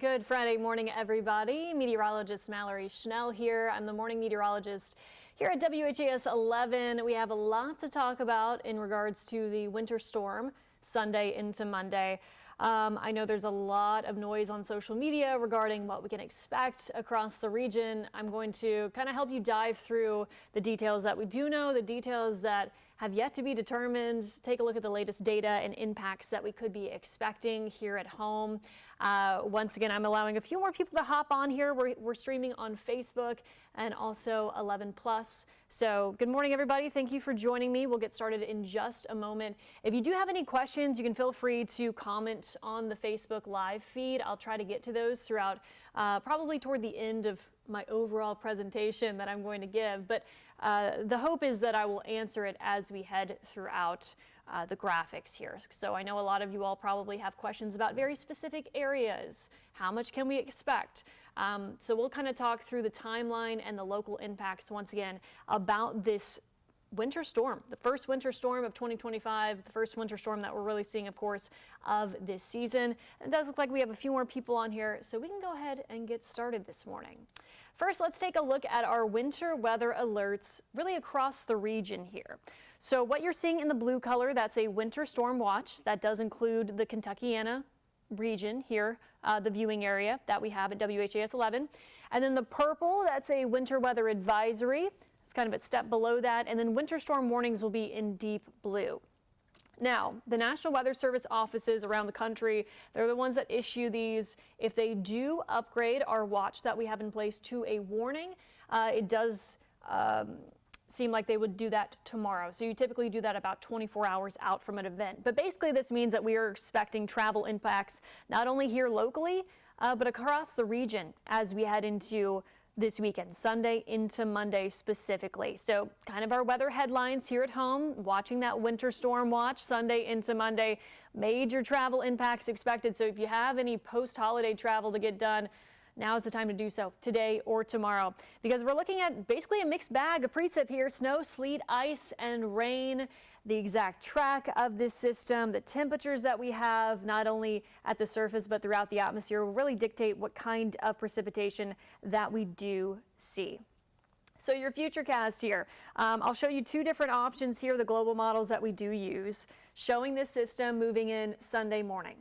Good Friday morning, everybody. Meteorologist Mallory Schnell here. I'm the morning meteorologist here at WHAS 11. We have a lot to talk about in regards to the winter storm Sunday into Monday. I know there's a lot of noise on social media regarding what we can expect across the region. I'm going to kind of help you dive through the details that we do know, the details that have yet to be determined, take a look at the latest data and impacts that we could be expecting here at home. Once again, I'm allowing a few more people to hop on here. We're streaming on Facebook and also 11+. So good morning, everybody. Thank you for joining me. We'll get started in just a moment. If you do have any questions, you can feel free to comment on the Facebook live feed. I'll try to get to those throughout probably toward the end of my overall presentation that I'm going to give. But the hope is that I will answer it as we head throughout the graphics here. So I know a lot of you all probably have questions about very specific areas. How much can we expect? So we'll kind of talk through the timeline and the local impacts once again about this winter storm, the first winter storm of 2025, the first winter storm that we're really seeing, of course, of this season. It does look like we have a few more people on here, so we can go ahead and get started this morning. First, let's take a look at our winter weather alerts really across the region here. So what you're seeing in the blue color, that's a winter storm watch. That does include the Kentuckiana region here, the viewing area that we have at WHAS 11. And then the purple, that's a winter weather advisory. It's kind of a step below that. And then winter storm warnings will be in deep blue. Now, the National Weather Service offices around the country, they're the ones that issue these. If they do upgrade our watch that we have in place to a warning, it does seem like they would do that tomorrow. So you typically do that about 24 hours out from an event. But basically this means that we are expecting travel impacts not only here locally, but across the region as we head into this weekend, Sunday into Monday specifically. So kind of our weather headlines here at home, watching that winter storm watch Sunday into Monday, major travel impacts expected. So if you have any post-holiday travel to get done, now is the time to do so, today or tomorrow, because we're looking at basically a mixed bag of precip here: snow, sleet, ice, and rain. The exact track of this system, the temperatures that we have, not only at the surface but throughout the atmosphere, will really dictate what kind of precipitation that we do see. So your futurecast here, I'll show you two different options here, the global models that we do use, showing this system moving in Sunday morning.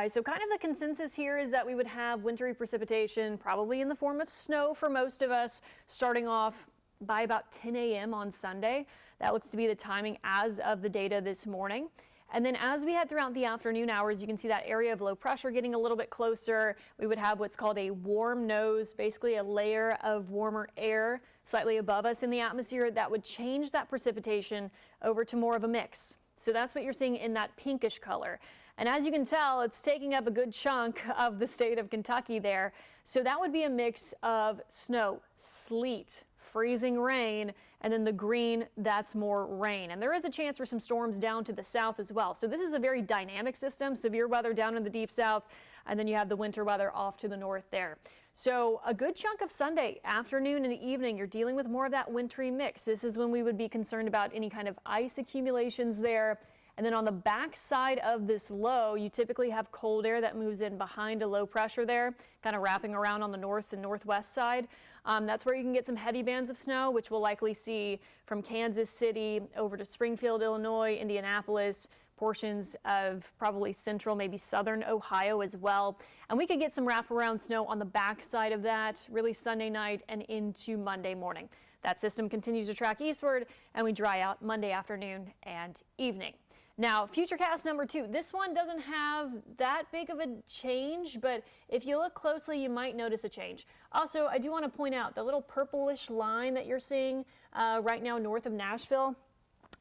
So kind of the consensus here is that we would have wintry precipitation, probably in the form of snow for most of us, starting off by about 10 a.m. on Sunday. That looks to be the timing as of the data this morning. And then as we head throughout the afternoon hours, you can see that area of low pressure getting a little bit closer. We would have what's called a warm nose, basically a layer of warmer air slightly above us in the atmosphere that would change that precipitation over to more of a mix. So that's what you're seeing in that pinkish color. And as you can tell, it's taking up a good chunk of the state of Kentucky there. So that would be a mix of snow, sleet, freezing rain, and then the green, that's more rain. And there is a chance for some storms down to the south as well. So this is a very dynamic system, severe weather down in the deep south, and then you have the winter weather off to the north there. So a good chunk of Sunday afternoon and evening, you're dealing with more of that wintry mix. This is when we would be concerned about any kind of ice accumulations there. And then on the back side of this low, you typically have cold air that moves in behind a low pressure there, kind of wrapping around on the north and northwest side. That's where you can get some heavy bands of snow, which we'll likely see from Kansas City over to Springfield, Illinois, Indianapolis, portions of probably central, maybe southern Ohio as well. And we could get some wraparound snow on the back side of that, really Sunday night and into Monday morning. That system continues to track eastward, and we dry out Monday afternoon and evening. Now, futurecast number 2, this one doesn't have that big of a change, but if you look closely, you might notice a change. Also, I do want to point out the little purplish line that you're seeing right now north of Nashville.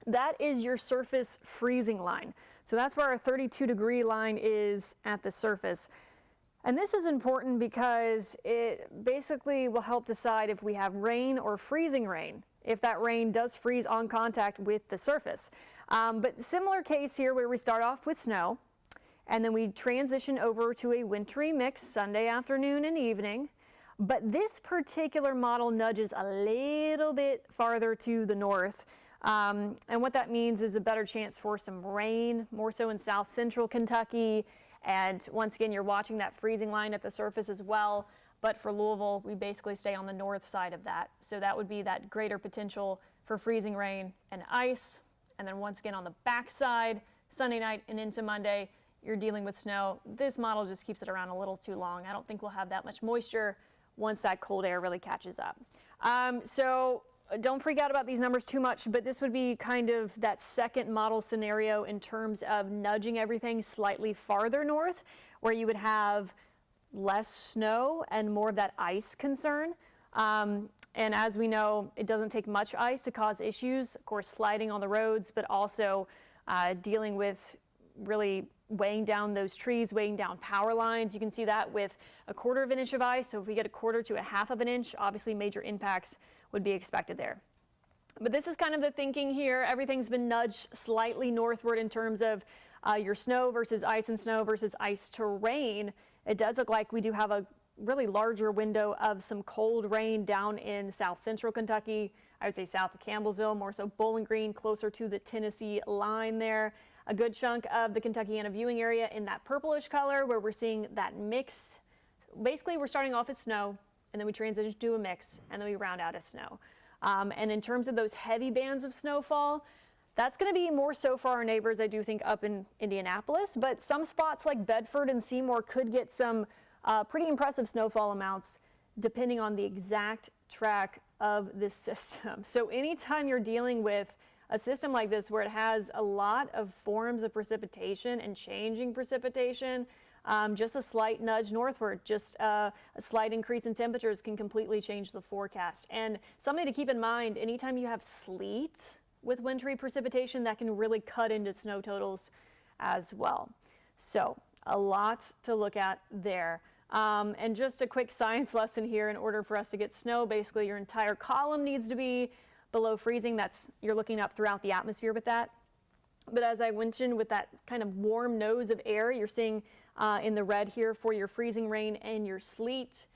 That is your surface freezing line. So that's where our 32-degree line is at the surface. And this is important because it basically will help decide if we have rain or freezing rain, if that rain does freeze on contact with the surface. But similar case here where we start off with snow, and then we transition over to a wintry mix Sunday afternoon and evening. But this particular model nudges a little bit farther to the north. And what that means is a better chance for some rain, more so in south central Kentucky, And once again, you're watching that freezing line at the surface as well. But for Louisville, we basically stay on the north side of that. So that would be that greater potential for freezing rain and ice. And then once again on the backside, Sunday night and into Monday, you're dealing with snow. This model just keeps it around a little too long. I don't think we'll have that much moisture once that cold air really catches up. So don't freak out about these numbers too much, but this would be kind of that second model scenario in terms of nudging everything slightly farther north, where you would have less snow and more of that ice concern. And as we know, it doesn't take much ice to cause issues, of course, sliding on the roads, but also dealing with really weighing down those trees, weighing down power lines. You can see that with a 1/4 of an inch of ice. So if we get a 1/4 to a 1/2 of an inch, obviously major impacts would be expected there. But this is kind of the thinking here. Everything's been nudged slightly northward in terms of your snow versus ice and snow versus ice to rain. It does look like we do have a really larger window of some cold rain down in south central Kentucky. I would say south of Campbellsville, more so Bowling Green, closer to the Tennessee line there. A good chunk of the Kentuckiana viewing area in that purplish color where we're seeing that mix. Basically, we're starting off as snow, and then we transition to a mix, and then we round out as snow. And in terms of those heavy bands of snowfall, that's going to be more so for our neighbors, I do think, up in Indianapolis. But some spots like Bedford and Seymour could get some pretty impressive snowfall amounts depending on the exact track of this system. So anytime you're dealing with a system like this where it has a lot of forms of precipitation and changing precipitation, just a slight nudge northward, just a slight increase in temperatures can completely change the forecast. And something to keep in mind, anytime you have sleet with wintry precipitation, that can really cut into snow totals as well. So a lot to look at there. And just a quick science lesson here. In order for us to get snow, basically your entire column needs to be below freezing. You're looking up throughout the atmosphere with that. But as I mentioned, with that kind of warm nose of air, you're seeing in the red here for your freezing rain and your sleet.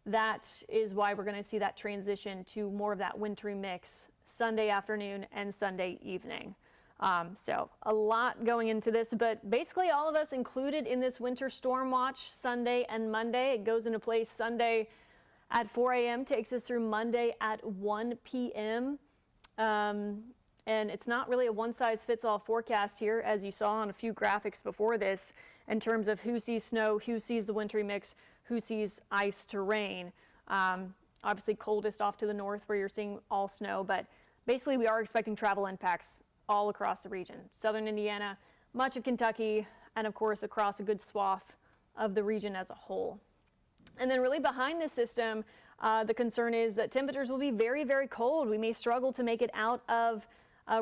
That is why we're going to see that transition to more of that wintry mix Sunday afternoon and Sunday evening. So a lot going into this, but basically all of us included in this winter storm watch Sunday and Monday. It goes into place Sunday at 4 a.m., takes us through Monday at 1 p.m. And it's not really a one-size-fits-all forecast here, as you saw on a few graphics before this, in terms of who sees snow, who sees the wintry mix, who sees ice to rain. Obviously coldest off to the north where you're seeing all snow, but basically we are expecting travel impacts all across the region. Southern Indiana, much of Kentucky, and of course across a good swath of the region as a whole. And then really behind this system, the concern is that temperatures will be very, very cold. We may struggle to make it out of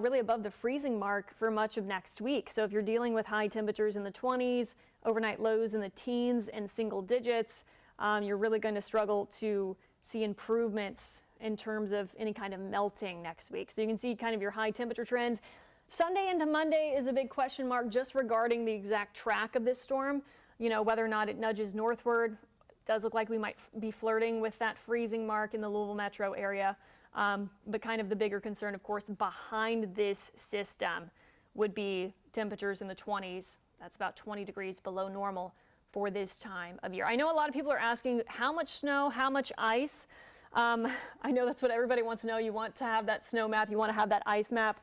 really above the freezing mark for much of next week. So if you're dealing with high temperatures in the 20s, overnight lows in the teens and single digits, you're really going to struggle to see improvements in terms of any kind of melting next week. So you can see kind of your high temperature trend. Sunday into Monday is a big question mark just regarding the exact track of this storm, whether or not it nudges northward. It does look like we might be flirting with that freezing mark in the Louisville metro area. But kind of the bigger concern, of course, behind this system would be temperatures in the 20s. That's about 20 degrees below normal for this time of year. I know a lot of people are asking how much snow, how much ice. I know that's what everybody wants to know. You want to have that snow map. You want to have that ice map.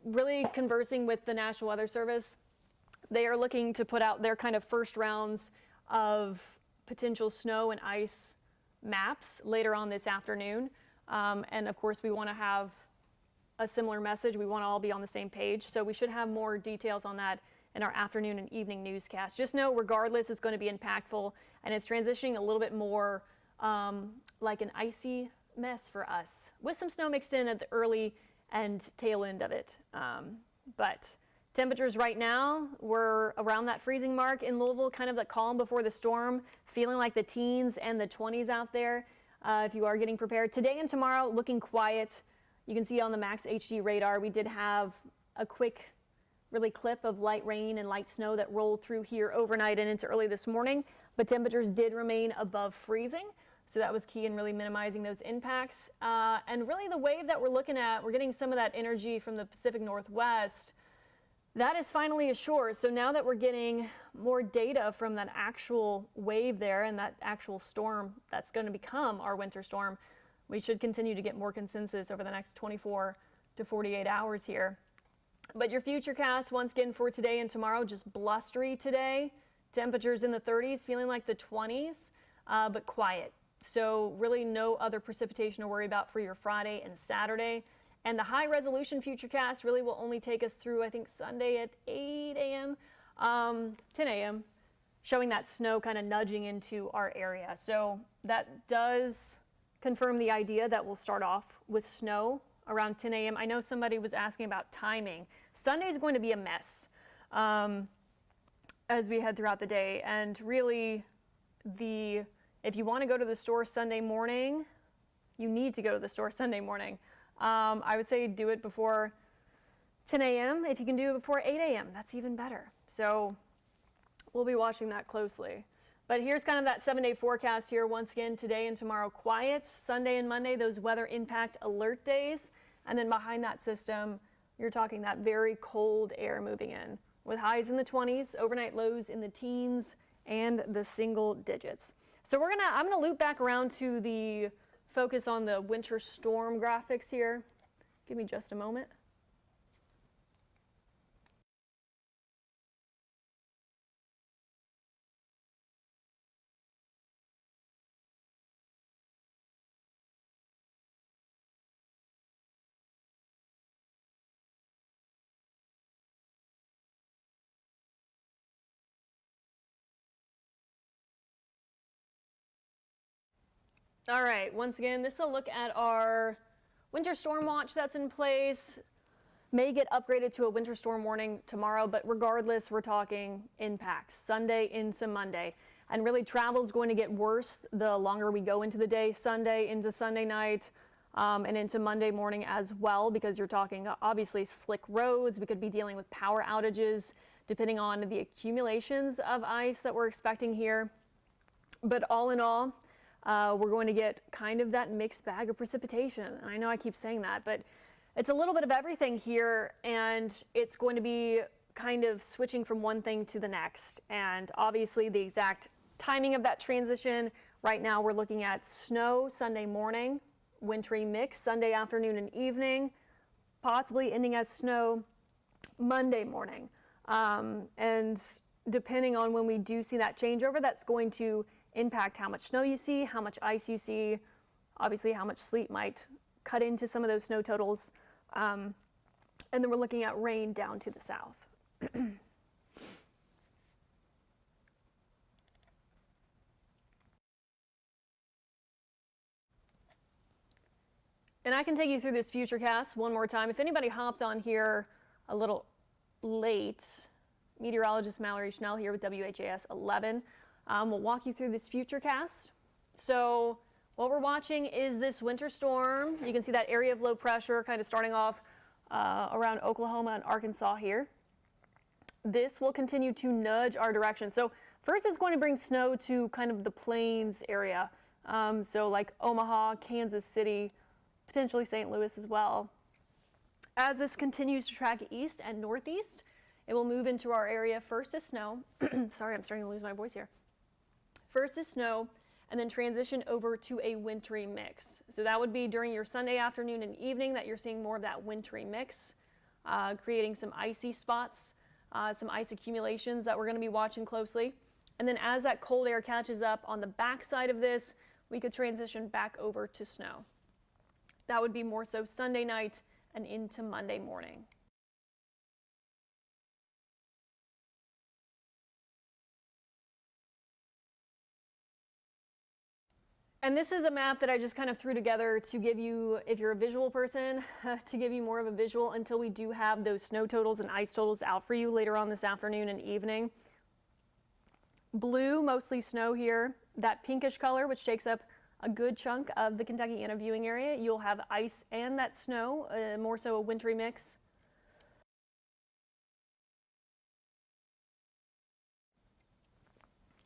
Really conversing with the National Weather Service, they are looking to put out their kind of first rounds of potential snow and ice maps later on this afternoon. And of course, we want to have a similar message. We want to all be on the same page. So we should have more details on that in our afternoon and evening newscast. Just know, regardless, it's going to be impactful, and it's transitioning a little bit more like an icy mess for us, with some snow mixed in at the early and tail end of it. But temperatures right now, we're around that freezing mark in Louisville, kind of the calm before the storm, feeling like the teens and the 20s out there if you are getting prepared. Today and tomorrow, looking quiet. You can see on the Max HD radar, we did have a quick really clip of light rain and light snow that rolled through here overnight and into early this morning, but temperatures did remain above freezing. So that was key in really minimizing those impacts. And really the wave that we're looking at, we're getting some of that energy from the Pacific Northwest. That is finally ashore. So now that we're getting more data from that actual wave there and that actual storm that's going to become our winter storm, we should continue to get more consensus over the next 24 to 48 hours here. But your futurecast, once again, for today and tomorrow, just blustery today. Temperatures in the 30s, feeling like the 20s, but quiet. So really no other precipitation to worry about for your Friday and Saturday. And the high resolution futurecast really will only take us through, I think, Sunday at 8 a.m., 10 a.m., showing that snow kind of nudging into our area. So that does confirm the idea that we'll start off with snow around 10 a.m. I know somebody was asking about timing. Sunday is going to be a mess as we head throughout the day. And really, if you want to go to the store Sunday morning, you need to go to the store Sunday morning. I would say do it before 10 a.m. If you can do it before 8 a.m., that's even better. So we'll be watching that closely. But here's kind of that 7-day forecast here. Once again, today and tomorrow quiet. Sunday and Monday, those weather impact alert days. And then behind that system, you're talking that very cold air moving in with highs in the 20s, overnight lows in the teens and the single digits. So I'm gonna loop back around to the focus on the winter storm graphics here. Give me just a moment. All right, once again, this is a look at our winter storm watch that's in place. May get upgraded to a winter storm warning tomorrow, but regardless, we're talking impacts Sunday into Monday. And really, travel is going to get worse the longer we go into the day, Sunday into Sunday night, and into Monday morning as well, because you're talking obviously slick roads. We could be dealing with power outages, depending on the accumulations of ice that we're expecting here. But all in all, we're going to get kind of that mixed bag of precipitation. And I know I keep saying that, but it's a little bit of everything here, and it's going to be kind of switching from one thing to the next. And obviously the exact timing of that transition, right now we're looking at snow Sunday morning, wintry mix Sunday afternoon and evening, possibly ending as snow Monday morning. And depending on when we do see that changeover, that's going to impact how much snow you see, how much ice you see, obviously how much sleet might cut into some of those snow totals. And then we're looking at rain down to the south. And I can take you through this futurecast one more time. If anybody hops on here a little late, Meteorologist Mallory Schnell here with WHAS 11. We'll walk you through this futurecast. So what we're watching is this winter storm. You can see that area of low pressure kind of starting off around Oklahoma and Arkansas here. This will continue to nudge our direction. So first it's going to bring snow to kind of the plains area. So like Omaha, Kansas City, potentially St. Louis as well. As this continues to track east and northeast, it will move into our area first as snow. Sorry, I'm starting to lose my voice here. First is snow, and then transition over to a wintry mix. So that would be during your Sunday afternoon and evening that you're seeing more of that wintry mix, creating some icy spots, some ice accumulations that we're going to be watching closely. And then as that cold air catches up on the backside of this, we could transition back over to snow. That would be more so Sunday night and into Monday morning. And this is a map that I just kind of threw together to give you, if you're a visual person, to give you more of a visual until we do have those snow totals and ice totals out for you later on this afternoon and evening. Blue, mostly snow here. That pinkish color, which takes up a good chunk of the Kentuckiana viewing area. You'll have ice and that snow, more so a wintry mix.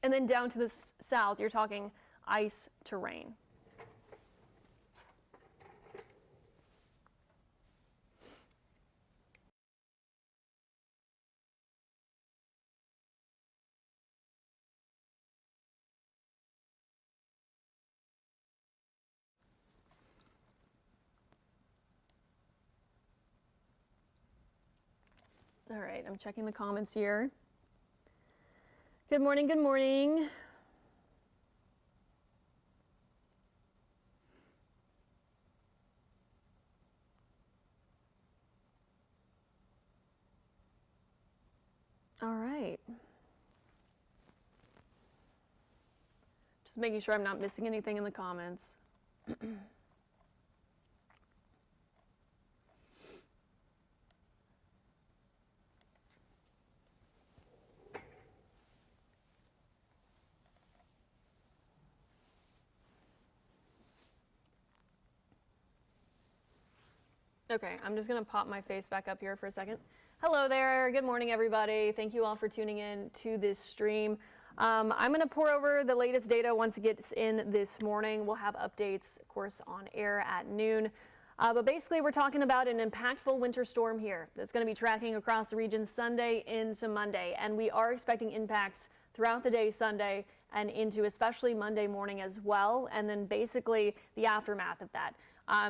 And then down to the south, you're talking ice to rain. All right, I'm checking the comments here. Good morning, good morning. All right. Just making sure I'm not missing anything in the comments. Okay, I'm just gonna pop my face back up here for a second. Hello there, good morning everybody. Thank you all for tuning in to this stream. I'm gonna pour over the latest data once it gets in this morning. We'll have updates, of course, on air at noon. But basically we're talking about an impactful winter storm here that's gonna be tracking across the region Sunday into Monday. And we are expecting impacts throughout the day Sunday and into especially Monday morning as well. And then basically the aftermath of that.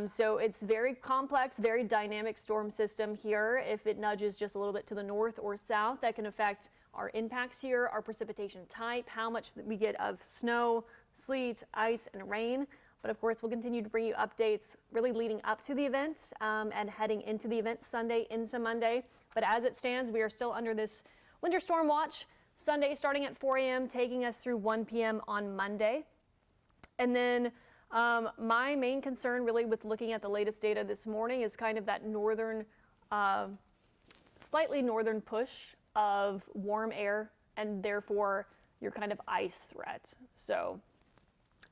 So it's very complex, very dynamic storm system here. If it nudges just a little bit to the north or south, that can affect our impacts here, our precipitation type, how much we get of snow, sleet, ice, and rain. But of course, we'll continue to bring you updates really leading up to the event and heading into the event Sunday into Monday. But as it stands, we are still under this winter storm watch Sunday starting at 4 a.m., taking us through 1 p.m. on Monday. And then my main concern really with looking at the latest data this morning is kind of that northern, slightly northern push of warm air and therefore your kind of ice threat. So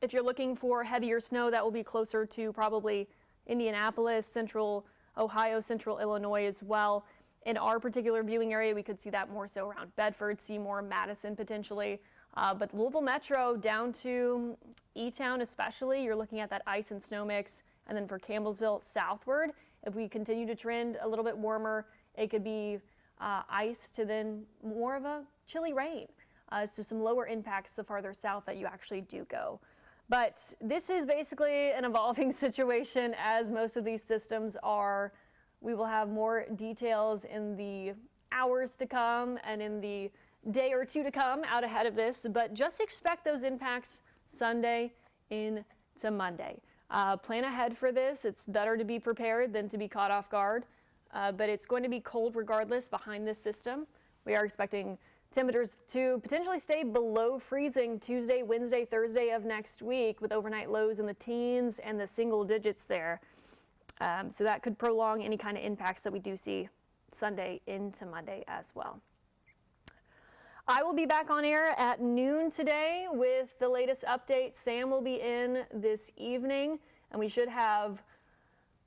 if you're looking for heavier snow, that will be closer to probably Indianapolis, central Ohio, central Illinois as well. In our particular viewing area, we could see that more so around Bedford, Seymour, Madison potentially. But Louisville Metro down to E-Town especially, you're looking at that ice and snow mix. And then for Campbellsville southward, if we continue to trend a little bit warmer, it could be ice to then more of a chilly rain. So some lower impacts the farther south that you actually do go. But this is basically an evolving situation as most of these systems are. We will have more details in the hours to come and in the day or two to come out ahead of this, but just expect those impacts Sunday into Monday. Plan ahead for this. It's better to be prepared than to be caught off guard, but it's going to be cold regardless behind this system. We are expecting temperatures to potentially stay below freezing Tuesday, Wednesday, Thursday of next week with overnight lows in the teens and the single digits there. So that could prolong any kind of impacts that we do see Sunday into Monday as well. I will be back on air at noon today with the latest update. Sam will be in this evening, and we should have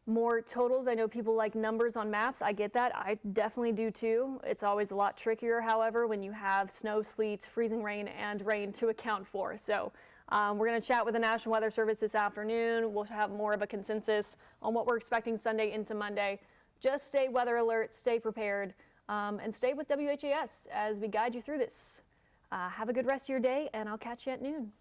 more totals. I know people like numbers on maps. I get that. I definitely do too. It's always a lot trickier, however, when you have snow, sleet, freezing rain, and rain to account for. So we're going to chat with the National Weather Service this afternoon. We'll have more of a consensus on what we're expecting Sunday into Monday. Just stay weather alert, stay prepared. And stay with WHAS as we guide you through this. Have a good rest of your day, and I'll catch you at noon.